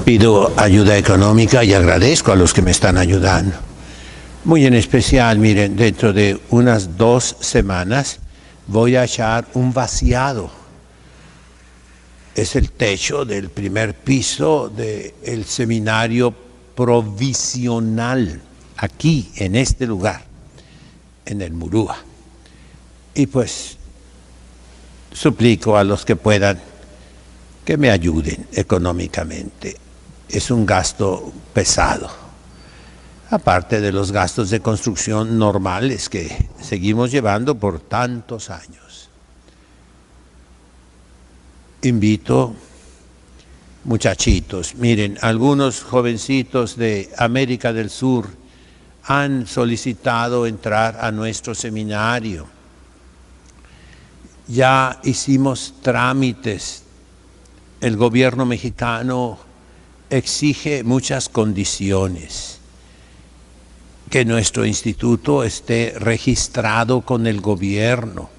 Pido ayuda económica y agradezco a los que me están ayudando. Muy en especial, miren, dentro de unas 2 semanas voy a echar un vaciado. Es el techo del primer piso del seminario provisional, aquí, en este lugar, en el Murúa. Y pues suplico a los que puedan que me ayuden económicamente. Es un gasto pesado, aparte de los gastos de construcción normales que seguimos llevando por tantos años. Invito, muchachitos, miren, algunos jovencitos de América del Sur han solicitado entrar a nuestro seminario. Ya hicimos trámites. El gobierno mexicano exige muchas condiciones. Que nuestro instituto esté registrado con el gobierno.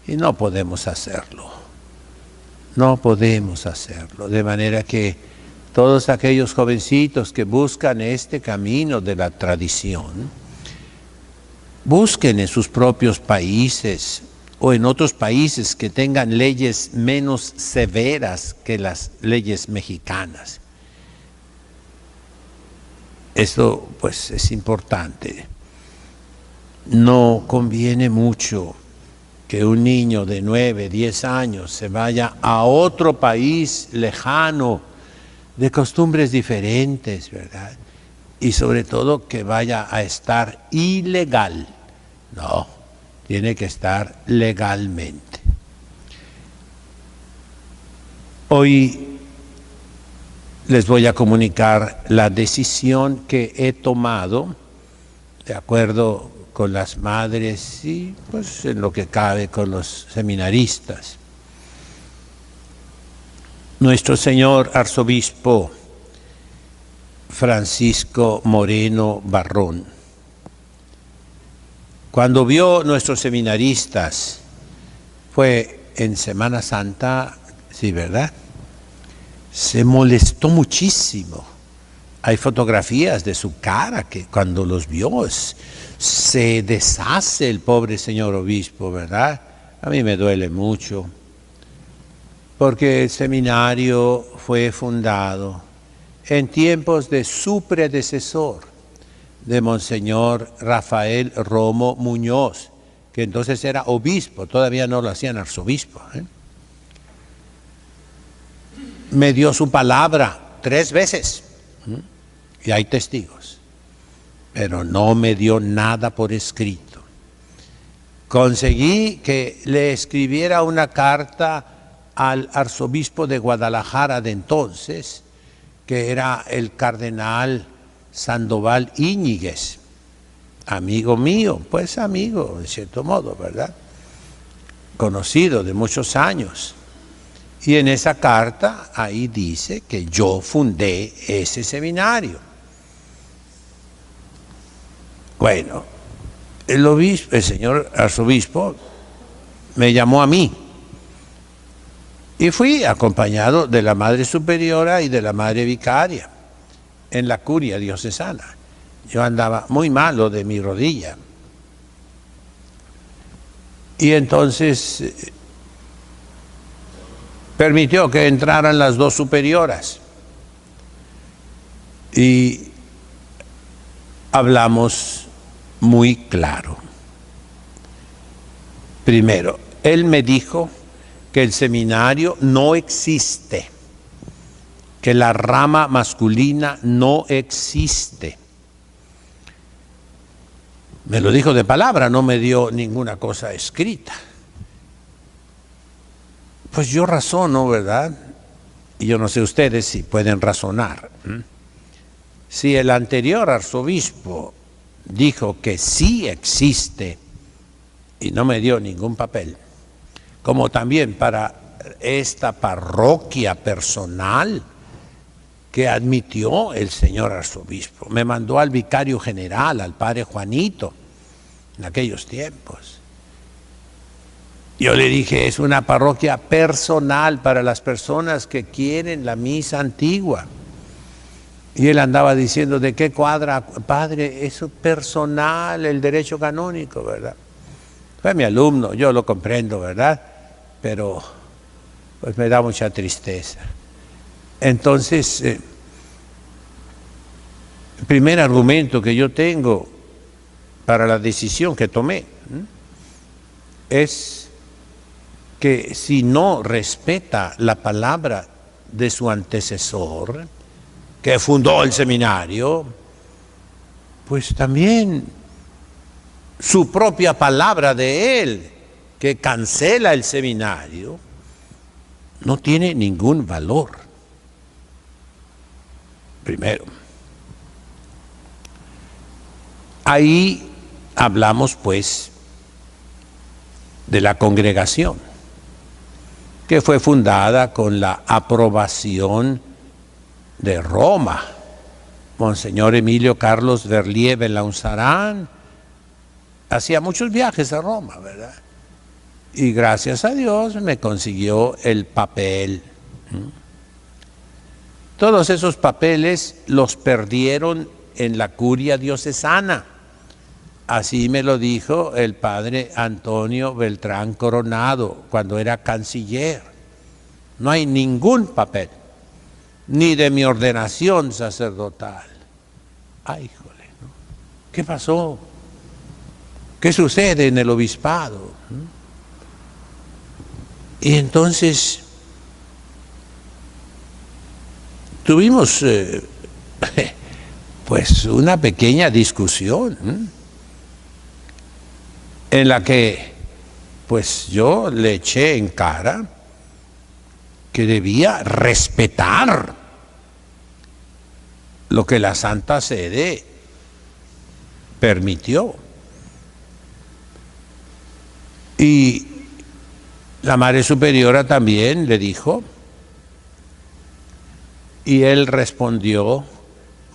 Y no podemos hacerlo. No podemos hacerlo. De manera que todos aquellos jovencitos que buscan este camino de la tradición, busquen en sus propios países o en otros países que tengan leyes menos severas que las leyes mexicanas. Esto pues es importante. No conviene mucho que un niño de 9, 10 años se vaya a otro país lejano, de costumbres diferentes, ¿verdad? Y sobre todo que vaya a estar ilegal. No, tiene que estar legalmente. Hoy les voy a comunicar la decisión que he tomado, de acuerdo con las madres y pues en lo que cabe con los seminaristas. Nuestro señor arzobispo Francisco Moreno Barrón, cuando vio nuestros seminaristas, fue en Semana Santa, sí, ¿verdad? Se molestó muchísimo. Hay fotografías de su cara que cuando los vio se deshace el pobre señor obispo, ¿verdad? A mí me duele mucho, porque el seminario fue fundado en tiempos de su predecesor, de Monseñor Rafael Romo Muñoz, que entonces era obispo, todavía no lo hacían arzobispo, ¿eh? Me dio su palabra 3 veces, y hay testigos, pero no me dio nada por escrito. Conseguí que le escribiera una carta al arzobispo de Guadalajara de entonces, que era el cardenal Sandoval Íñiguez, amigo mío, pues amigo, de cierto modo, ¿verdad? Conocido de muchos años. Y en esa carta, ahí dice que yo fundé ese seminario. Bueno, el señor arzobispo me llamó a mí y fui acompañado de la Madre Superiora y de la Madre Vicaria en la curia diocesana. Yo andaba muy malo de mi rodilla. Y entonces permitió que entraran las 2 superioras y hablamos muy claro. Primero, él me dijo que el seminario no existe, que la rama masculina no existe. Me lo dijo de palabra, no me dio ninguna cosa escrita. Pues yo razono, ¿verdad? Y yo no sé ustedes si pueden razonar. Si el anterior arzobispo dijo que sí existe y no me dio ningún papel, como también para esta parroquia personal que admitió el señor arzobispo, me mandó al vicario general, al padre Juanito, en aquellos tiempos. Yo le dije, es una parroquia personal para las personas que quieren la misa antigua. Y él andaba diciendo, ¿de qué cuadra? Padre, eso es personal, el derecho canónico, ¿verdad? Fue mi alumno, yo lo comprendo, ¿verdad? Pero pues me da mucha tristeza. Entonces, el primer argumento que yo tengo para la decisión que tomé es que si no respeta la palabra de su antecesor, que fundó el seminario, pues también su propia palabra de él, que cancela el seminario, no tiene ningún valor. Primero. Ahí hablamos pues de la congregación, que fue fundada con la aprobación de Roma. Monseñor Emilio Carlos Verlier Belaunzarán hacía muchos viajes a Roma, ¿verdad? Y gracias a Dios me consiguió el papel. Todos esos papeles los perdieron en la curia diocesana. Así me lo dijo el padre Antonio Beltrán Coronado cuando era canciller. No hay ningún papel, ni de mi ordenación sacerdotal. Ay, híjole, ¿no? ¿Qué pasó? ¿Qué sucede en el obispado? Y entonces tuvimos pues una pequeña discusión en la que pues yo le eché en cara que debía respetar lo que la Santa Sede permitió. Y la Madre Superiora también le dijo, y él respondió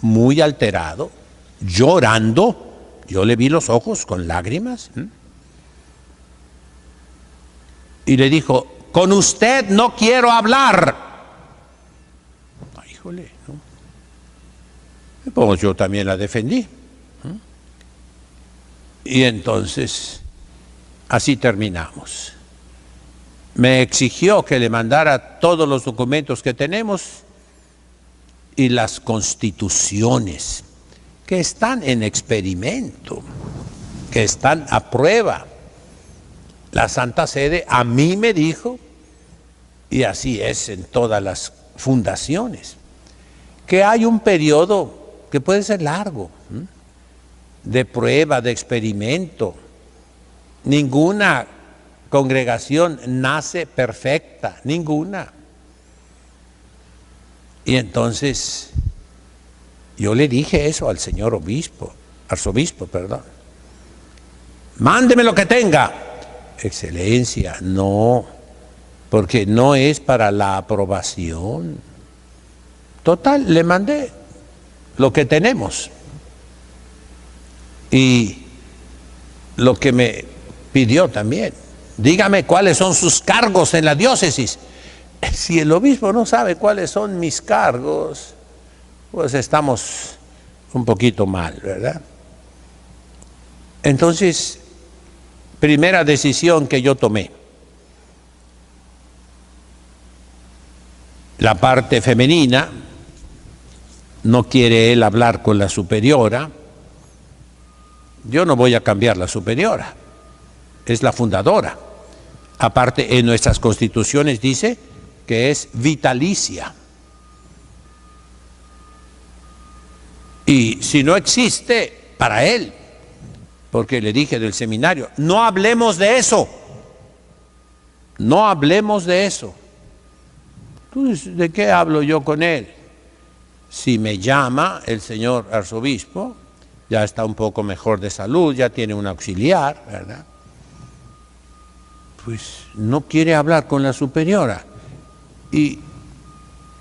muy alterado, llorando. Yo le vi los ojos con lágrimas. Y le dijo, con usted no quiero hablar. Ay, híjole, ¿no? Pues yo también la defendí. Y entonces, así terminamos. Me exigió que le mandara todos los documentos que tenemos y las constituciones que están en experimento, que están a prueba. La Santa Sede a mí me dijo, y así es en todas las fundaciones, que hay un periodo que puede ser largo, de prueba, de experimento. Ninguna congregación nace perfecta, ninguna. Y entonces yo le dije eso al señor arzobispo, perdón. Mándeme lo que tenga. Excelencia, no, porque no es para la aprobación. Total, le mandé lo que tenemos. Y lo que me pidió también, dígame cuáles son sus cargos en la diócesis. Si el obispo no sabe cuáles son mis cargos, pues estamos un poquito mal, ¿verdad? Entonces, primera decisión que yo tomé. La parte femenina, no quiere él hablar con la superiora. Yo no voy a cambiar la superiora, es la fundadora. Aparte, en nuestras constituciones dice que es vitalicia. Y si no existe, para él, porque le dije del seminario, no hablemos de eso, no hablemos de eso. Entonces, ¿de qué hablo yo con él? Si me llama el señor arzobispo, ya está un poco mejor de salud, ya tiene un auxiliar, ¿verdad? Pues no quiere hablar con la superiora. Y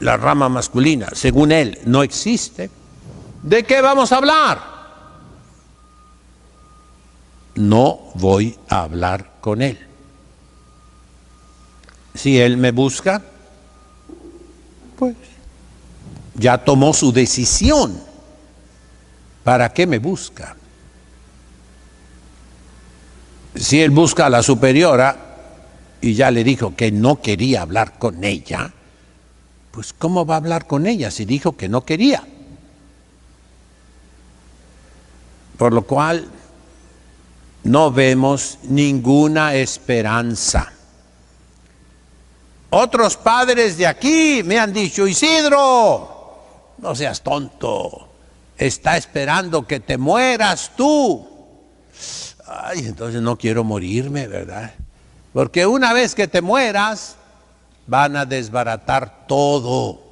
la rama masculina, según él, no existe. ¿De qué vamos a hablar? No voy a hablar con él. Si él me busca, pues ya tomó su decisión. ¿Para qué me busca? Si él busca a la superiora y ya le dijo que no quería hablar con ella, pues ¿cómo va a hablar con ella si dijo que no quería? Por lo cual no vemos ninguna esperanza. Otros padres de aquí me han dicho: Isidro, no seas tonto, está esperando que te mueras tú. Ay, entonces no quiero morirme, ¿verdad? Porque una vez que te mueras, van a desbaratar todo.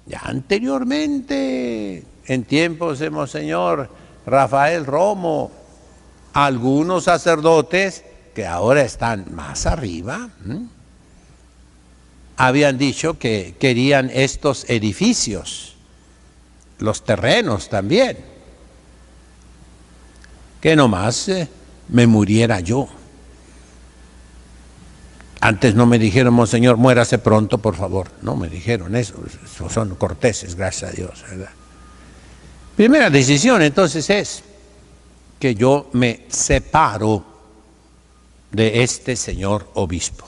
Ya anteriormente, en tiempos de Monseñor Rafael Romo, algunos sacerdotes que ahora están más arriba, habían dicho que querían estos edificios, los terrenos también, que nomás me muriera yo. Antes no me dijeron: Monseñor, muérase pronto, por favor. No me dijeron eso, son corteses, gracias a Dios, ¿verdad? Primera decisión entonces es que yo me separo de este señor obispo.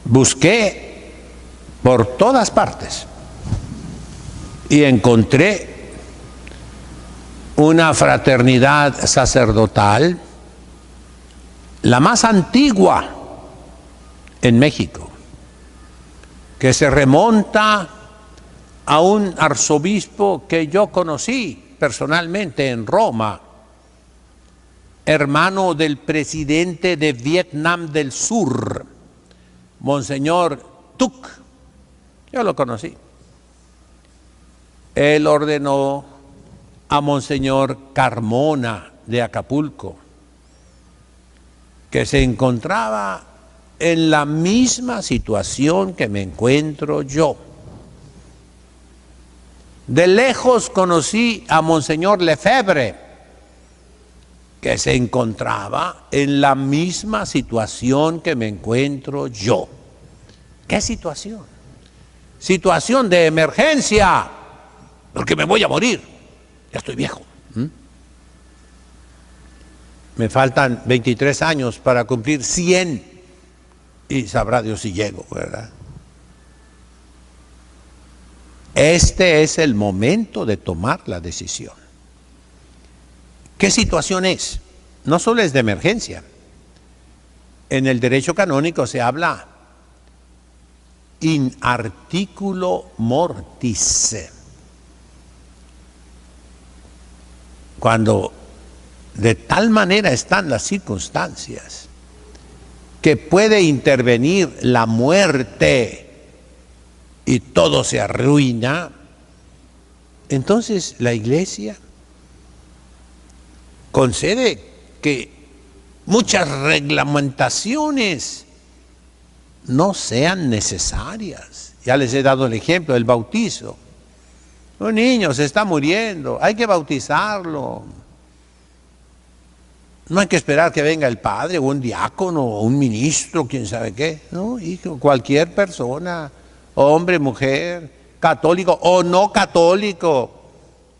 Busqué por todas partes y encontré una fraternidad sacerdotal, la más antigua en México, que se remonta a un arzobispo que yo conocí personalmente en Roma, hermano del presidente de Vietnam del Sur, Monseñor Tuc. Yo lo conocí. Él ordenó a Monseñor Carmona de Acapulco, que se encontraba en la misma situación que me encuentro yo. De lejos conocí a Monseñor Lefebvre, que se encontraba en la misma situación que me encuentro yo. ¿Qué situación? Situación de emergencia, porque me voy a morir, ya estoy viejo. Me faltan 23 años para cumplir 100 y sabrá Dios si llego, ¿verdad? Este es el momento de tomar la decisión. ¿Qué situación es? No solo es de emergencia. En el derecho canónico se habla in articulo mortis. Cuando de tal manera están las circunstancias que puede intervenir la muerte y todo se arruina, entonces la Iglesia concede que muchas reglamentaciones no sean necesarias. Ya les he dado el ejemplo del bautizo. Un niño se está muriendo, hay que bautizarlo. No hay que esperar que venga el padre o un diácono o un ministro, quién sabe qué, ¿no? Hijo, cualquier persona, hombre, mujer, católico o no católico,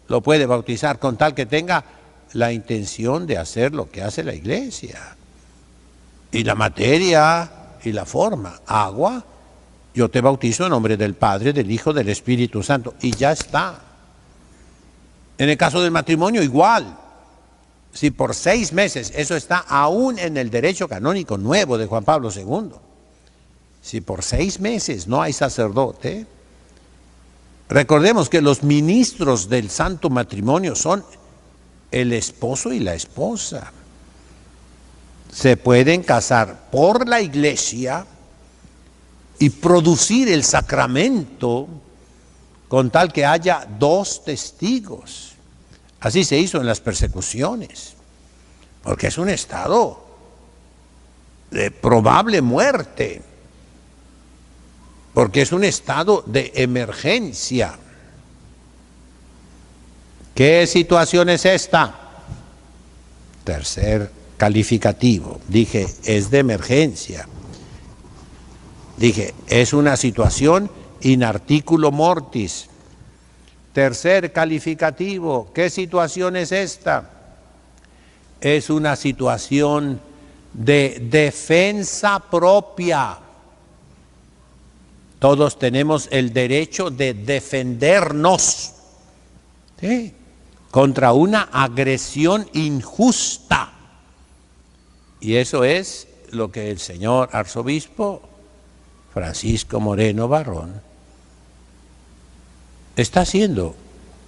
lo puede bautizar con tal que tenga la intención de hacer lo que hace la Iglesia. Y la materia y la forma, agua, yo te bautizo en nombre del Padre, del Hijo, del Espíritu Santo, y ya está. En el caso del matrimonio igual. Si por 6 meses, eso está aún en el derecho canónico nuevo de Juan Pablo II, si por 6 meses no hay sacerdote, recordemos que los ministros del santo matrimonio son el esposo y la esposa. Se pueden casar por la Iglesia y producir el sacramento con tal que haya 2 testigos. Así se hizo en las persecuciones, porque es un estado de probable muerte, porque es un estado de emergencia. ¿Qué situación es esta? Tercer calificativo, dije, es de emergencia. Dije, es una situación in articulo mortis. Tercer calificativo, ¿qué situación es esta? Es una situación de defensa propia. Todos tenemos el derecho de defendernos, ¿sí?, contra una agresión injusta. Y eso es lo que el señor arzobispo Francisco Moreno Barrón está haciendo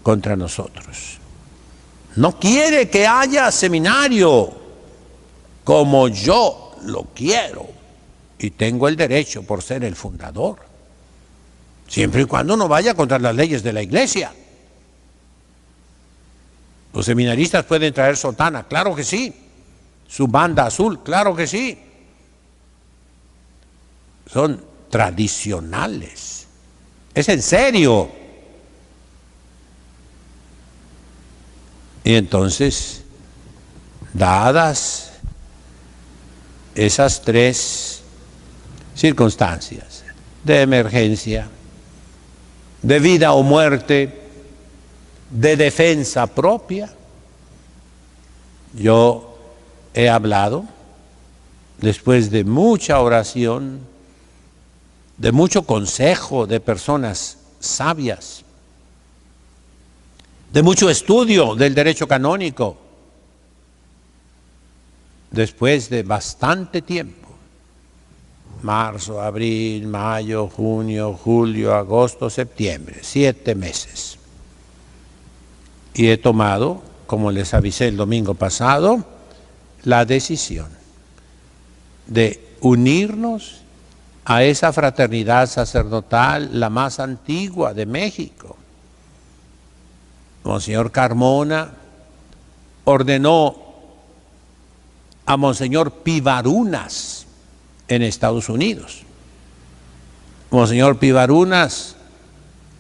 contra nosotros. No quiere que haya seminario como yo lo quiero y tengo el derecho por ser el fundador, siempre y cuando no vaya contra las leyes de la iglesia. Los seminaristas pueden traer sotana, claro que sí. Su banda azul, claro que sí. Son tradicionales. Es en serio. Y entonces, dadas esas tres circunstancias de emergencia, de vida o muerte, de defensa propia, yo he hablado, después de mucha oración, de mucho consejo de personas sabias, de mucho estudio del derecho canónico, después de bastante tiempo, marzo, abril, mayo, junio, julio, agosto, septiembre, 7 meses. Y he tomado, como les avisé el domingo pasado, la decisión de unirnos a esa fraternidad sacerdotal, la más antigua de México. Monseñor Carmona ordenó a Monseñor Pivarunas en Estados Unidos. Monseñor Pivarunas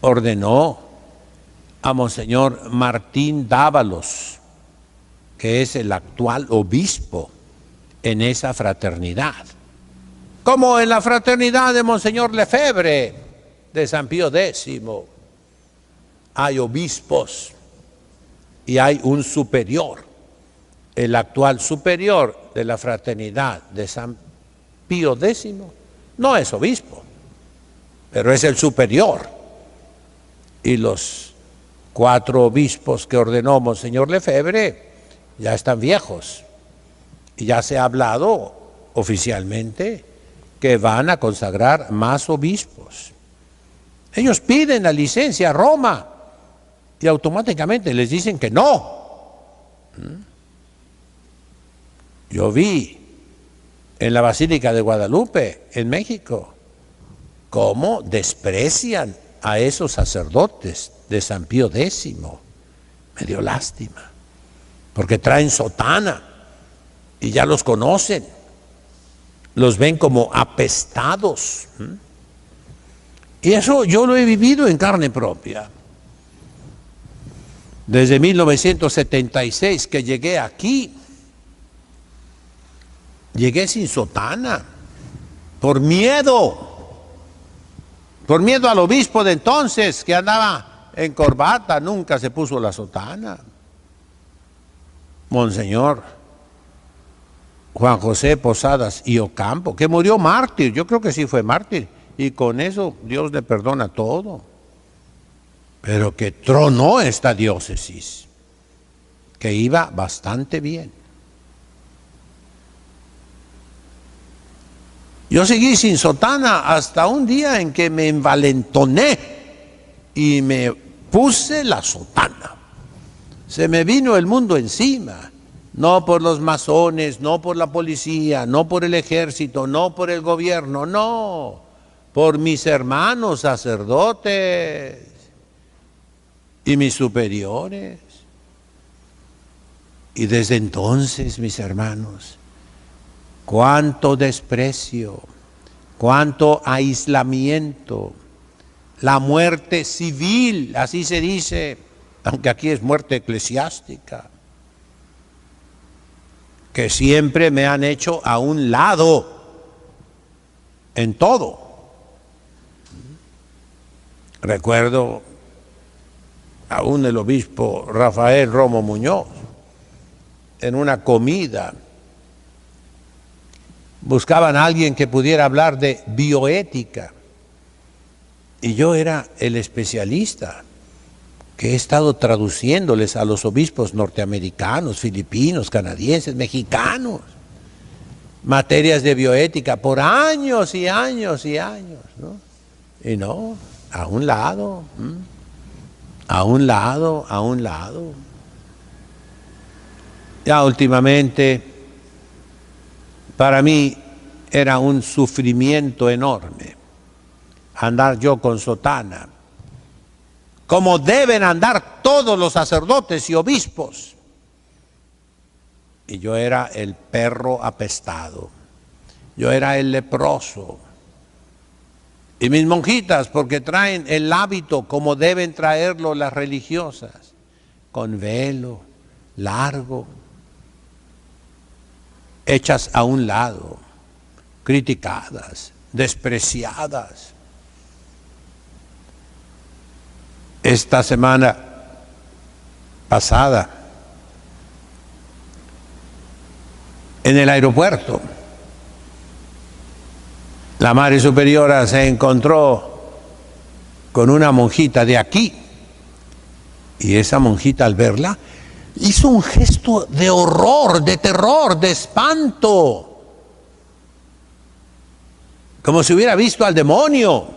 ordenó a Monseñor Martín Dávalos, que es el actual obispo en esa fraternidad. Como en la fraternidad de Monseñor Lefebvre de San Pío X, hay obispos y hay un superior. El actual superior de la fraternidad de San Pío X no es obispo, pero es el superior. Y los 4 obispos que ordenó Monseñor Lefebvre ya están viejos. Y ya se ha hablado oficialmente que van a consagrar más obispos. Ellos piden la licencia a Roma y automáticamente les dicen que no. Yo vi en la Basílica de Guadalupe, en México, cómo desprecian a esos sacerdotes de San Pío X. Me dio lástima, porque traen sotana y ya los conocen, los ven como apestados. Y eso yo lo he vivido en carne propia. Desde 1976 que llegué aquí, llegué sin sotana, por miedo al obispo de entonces, que andaba en corbata, nunca se puso la sotana. Monseñor Juan José Posadas y Ocampo, que murió mártir, yo creo que sí fue mártir, y con eso Dios le perdona todo. Pero que tronó esta diócesis, que iba bastante bien. Yo seguí sin sotana hasta un día en que me envalentoné y me puse la sotana. Se me vino el mundo encima, no por los masones, no por la policía, no por el ejército, no por el gobierno, no, por mis hermanos sacerdotes y mis superiores. Y desde entonces, mis hermanos, cuánto desprecio, cuánto aislamiento, la muerte civil, así se dice, aunque aquí es muerte eclesiástica, que siempre me han hecho a un lado en todo. Recuerdo aún el obispo Rafael Romo Muñoz, en una comida, buscaban a alguien que pudiera hablar de bioética. Y yo era el especialista que he estado traduciéndoles a los obispos norteamericanos, filipinos, canadienses, mexicanos, materias de bioética por años y años y años, ¿no? Y no, a un lado, a un lado, a un lado. Ya últimamente, para mí era un sufrimiento enorme andar yo con sotana, como deben andar todos los sacerdotes y obispos. Y yo era el perro apestado, yo era el leproso. Y mis monjitas, porque traen el hábito como deben traerlo las religiosas, con velo largo, hechas a un lado, criticadas, despreciadas. Esta semana pasada, en el aeropuerto, la Madre Superiora se encontró con una monjita de aquí, y esa monjita al verla hizo un gesto de horror, de terror, de espanto, como si hubiera visto al demonio.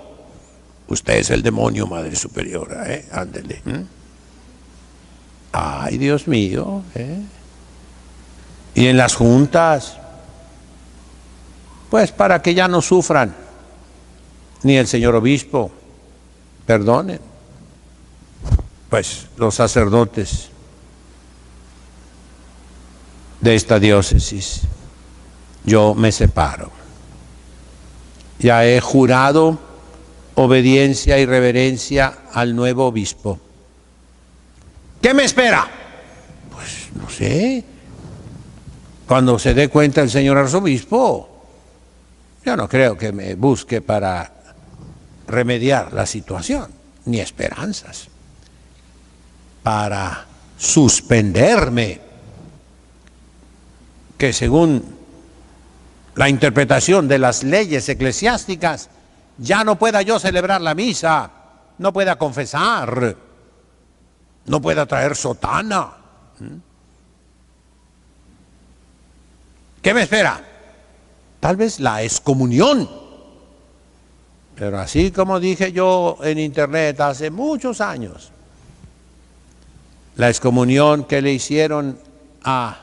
Usted es el demonio, Madre Superiora, ándele. Ay, Dios mío. Y en las juntas, pues para que ya no sufran, ni el señor obispo, perdonen, pues los sacerdotes de esta diócesis, yo me separo. Ya he jurado obediencia y reverencia al nuevo obispo. ¿Qué me espera? Pues no sé. Cuando se dé cuenta el señor arzobispo, yo no creo que me busque para remediar la situación, ni esperanzas, para suspenderme, que según la interpretación de las leyes eclesiásticas, ya no pueda yo celebrar la misa, no pueda confesar, no pueda traer sotana. ¿Qué me espera? Tal vez la excomunión. Pero así como dije yo en internet hace muchos años, la excomunión que le hicieron a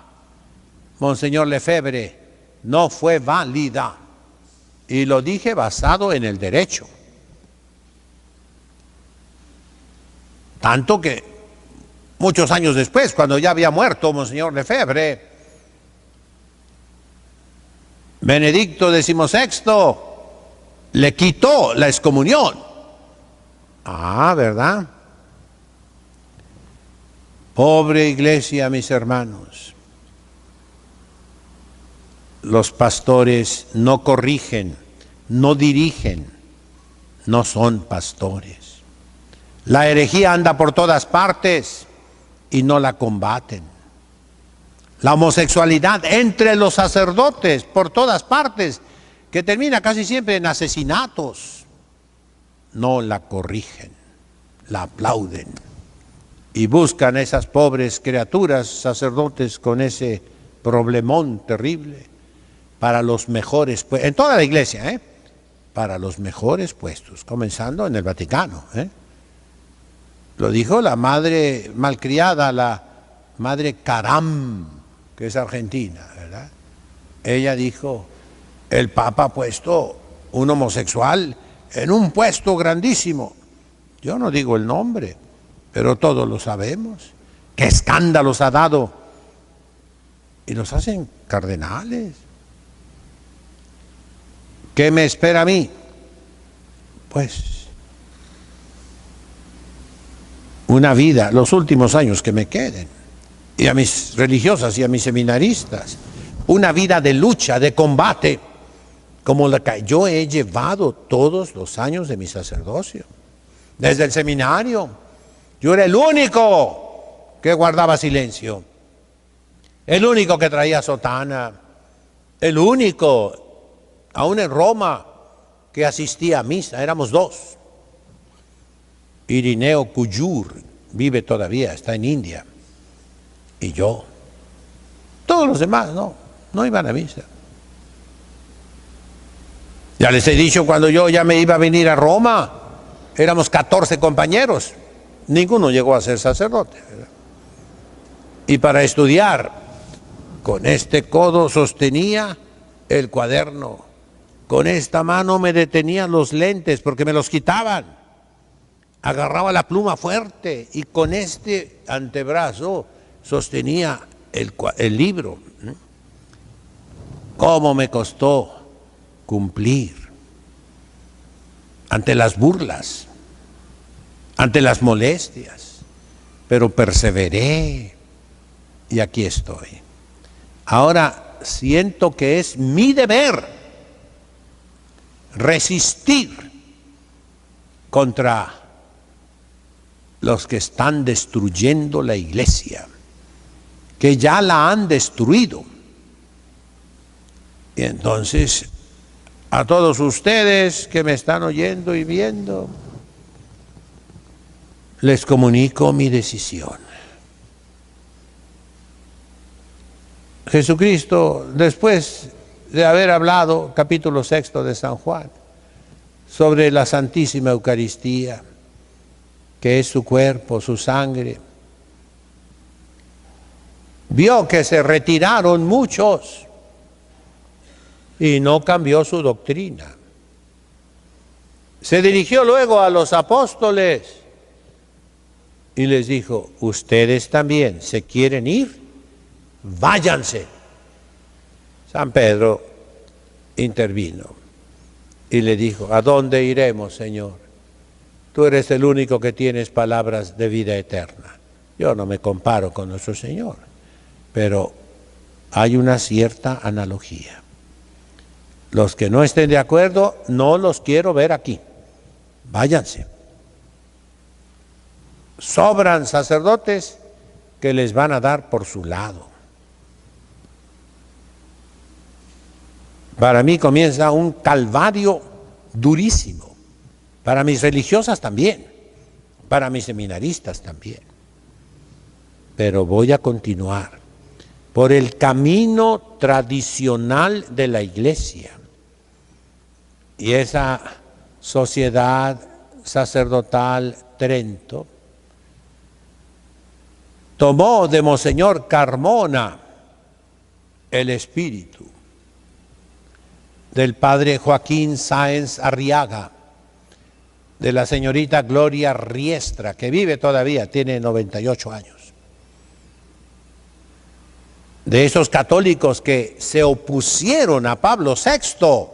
Monseñor Lefebvre no fue válida. Y lo dije basado en el derecho. Tanto que muchos años después, cuando ya había muerto Monseñor Lefebvre, Benedicto XVI le quitó la excomunión. Ah, ¿verdad? Pobre iglesia, mis hermanos. Los pastores no corrigen, no dirigen, no son pastores. La herejía anda por todas partes y no la combaten. La homosexualidad entre los sacerdotes por todas partes, que termina casi siempre en asesinatos, no la corrigen, la aplauden y buscan a esas pobres criaturas, sacerdotes con ese problemón terrible, para los mejores puestos, en toda la iglesia, para los mejores puestos, comenzando en el Vaticano. Lo dijo la madre malcriada, la madre Caram, que es argentina, ¿verdad? Ella dijo, el Papa ha puesto un homosexual en un puesto grandísimo. Yo no digo el nombre, pero todos lo sabemos. ¿Qué escándalos ha dado? Y los hacen cardenales. ¿Qué me espera a mí? Pues una vida, los últimos años que me queden, y a mis religiosas y a mis seminaristas, una vida de lucha, de combate, como la que yo he llevado todos los años de mi sacerdocio. Desde el seminario, yo era el único que guardaba silencio, el único que traía sotana, el único, aún en Roma, que asistía a misa. Éramos dos. Irineo Cuyur vive todavía, está en India, y yo. Todos los demás no iban a misa. Ya les he dicho, cuando yo ya me iba a venir a Roma, éramos 14 compañeros, ninguno llegó a ser sacerdote, ¿verdad? Y para estudiar, con este codo sostenía el cuaderno, con esta mano me detenía los lentes porque me los quitaban, agarraba la pluma fuerte y con este antebrazo sostenía el libro. ¿Cómo me costó cumplir ante las burlas, ante las molestias? Pero perseveré y aquí estoy. Ahora siento que es mi deber resistir contra los que están destruyendo la iglesia, que ya la han destruido. Y entonces, a todos ustedes que me están oyendo y viendo, les comunico mi decisión. Jesucristo, después de haber hablado, capítulo 6 de San Juan, sobre la Santísima Eucaristía, que es su cuerpo, su sangre, vio que se retiraron muchos y no cambió su doctrina. Se dirigió luego a los apóstoles y les dijo: ustedes también se quieren ir, váyanse. San Pedro intervino y le dijo: ¿a dónde iremos, Señor? Tú eres el único que tienes palabras de vida eterna. Yo no me comparo con nuestro Señor, pero hay una cierta analogía. Los que no estén de acuerdo, no los quiero ver aquí. Váyanse. Sobran sacerdotes que les van a dar por su lado. Para mí comienza un calvario durísimo. Para mis religiosas también. Para mis seminaristas también. Pero voy a continuar por el camino tradicional de la Iglesia. Y esa sociedad sacerdotal Trento tomó de Monseñor Carmona el espíritu, del padre Joaquín Sáenz Arriaga, de la señorita Gloria Riestra, que vive todavía, tiene 98 años. De esos católicos que se opusieron a Pablo VI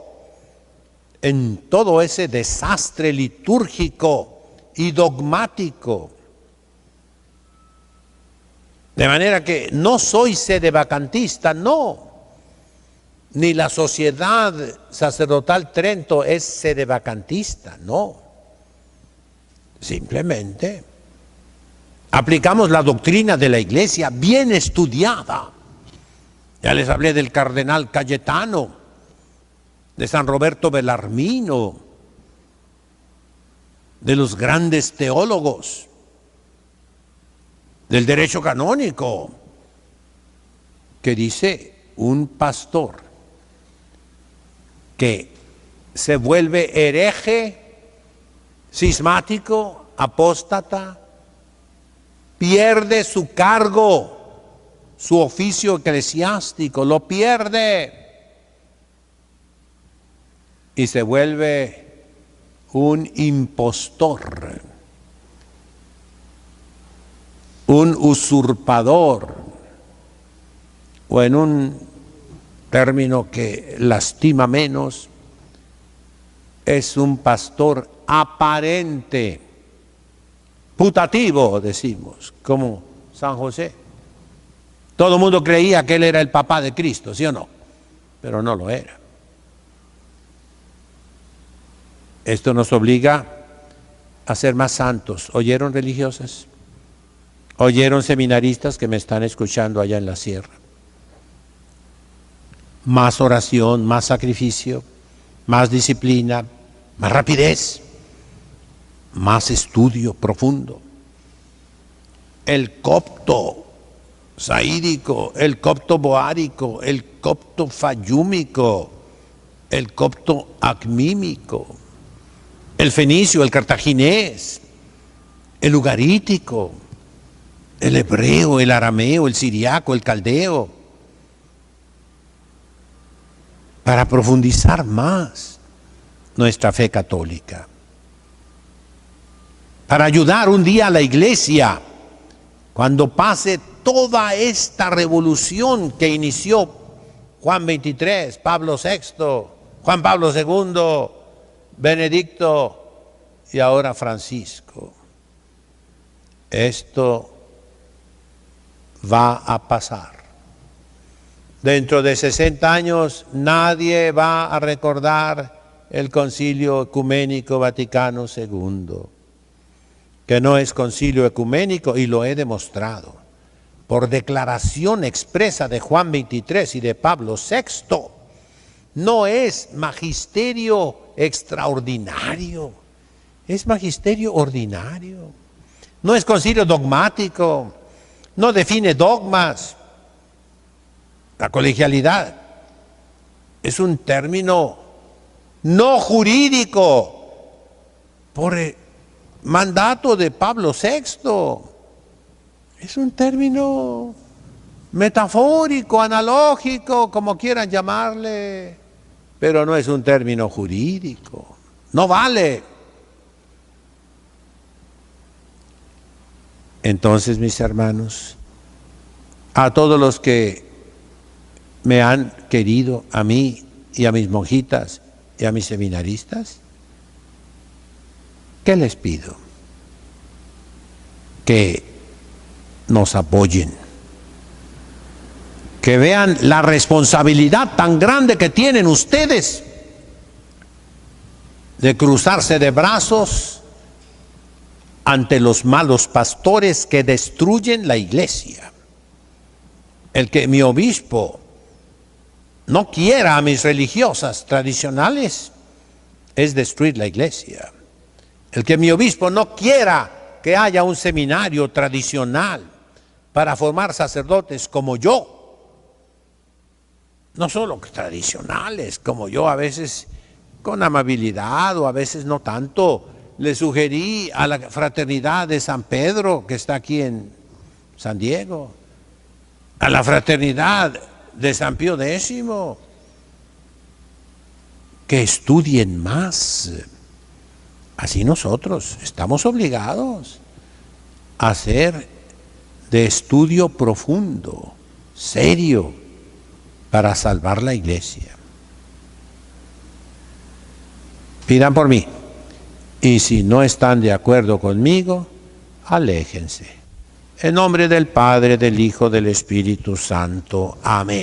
en todo ese desastre litúrgico y dogmático. De manera que no soy sedevacantista, no. Ni la Sociedad Sacerdotal Trento es sedevacantista, no. Simplemente aplicamos la doctrina de la Iglesia bien estudiada. Ya les hablé del cardenal Cayetano, de San Roberto Belarmino, de los grandes teólogos, del derecho canónico, que dice: un pastor que se vuelve hereje, cismático, apóstata, pierde su cargo, su oficio eclesiástico, lo pierde y se vuelve un impostor, un usurpador, o en un término que lastima menos, es un pastor aparente, putativo, decimos, como San José. Todo el mundo creía que él era el papá de Cristo, ¿sí o no? Pero no lo era. Esto nos obliga a ser más santos. ¿Oyeron, religiosas? ¿Oyeron, seminaristas que me están escuchando allá en la sierra? Más oración, más sacrificio, más disciplina, más rapidez, más estudio profundo. El copto saídico, el copto boárico, el copto fayúmico, el copto acmímico, el fenicio, el cartaginés, el ugarítico, el hebreo, el arameo, el siriaco, el caldeo, para profundizar más nuestra fe católica, para ayudar un día a la Iglesia cuando pase toda esta revolución que inició Juan XXIII, Pablo VI, Juan Pablo II, Benedicto y ahora Francisco. Esto va a pasar. Dentro de 60 años nadie va a recordar el Concilio Ecuménico Vaticano II, que no es concilio ecuménico, y lo he demostrado por declaración expresa de Juan XXIII y de Pablo VI. No es magisterio extraordinario, es magisterio ordinario. No es concilio dogmático, no define dogmas. La colegialidad es un término no jurídico por el mandato de Pablo VI. Es un término metafórico, analógico, como quieran llamarle, pero no es un término jurídico. No vale. Entonces, mis hermanos, a todos los que me han querido, a mí y a mis monjitas y a mis seminaristas, ¿qué les pido? Que nos apoyen, que vean la responsabilidad tan grande que tienen ustedes de cruzarse de brazos ante los malos pastores que destruyen la Iglesia. El que mi obispo no quiera a mis religiosas tradicionales es destruir la Iglesia. El que mi obispo no quiera que haya un seminario tradicional para formar sacerdotes como yo, no solo tradicionales como yo, a veces con amabilidad o a veces no tanto. Le sugerí a la fraternidad de San Pedro, que está aquí en San Diego, a la fraternidad de San Pío X, que estudien más. Así nosotros estamos obligados a hacer de estudio profundo, serio, para salvar la Iglesia. Pidan por mí. Y si no están de acuerdo conmigo, aléjense. En nombre del Padre, del Hijo, del Espíritu Santo. Amén.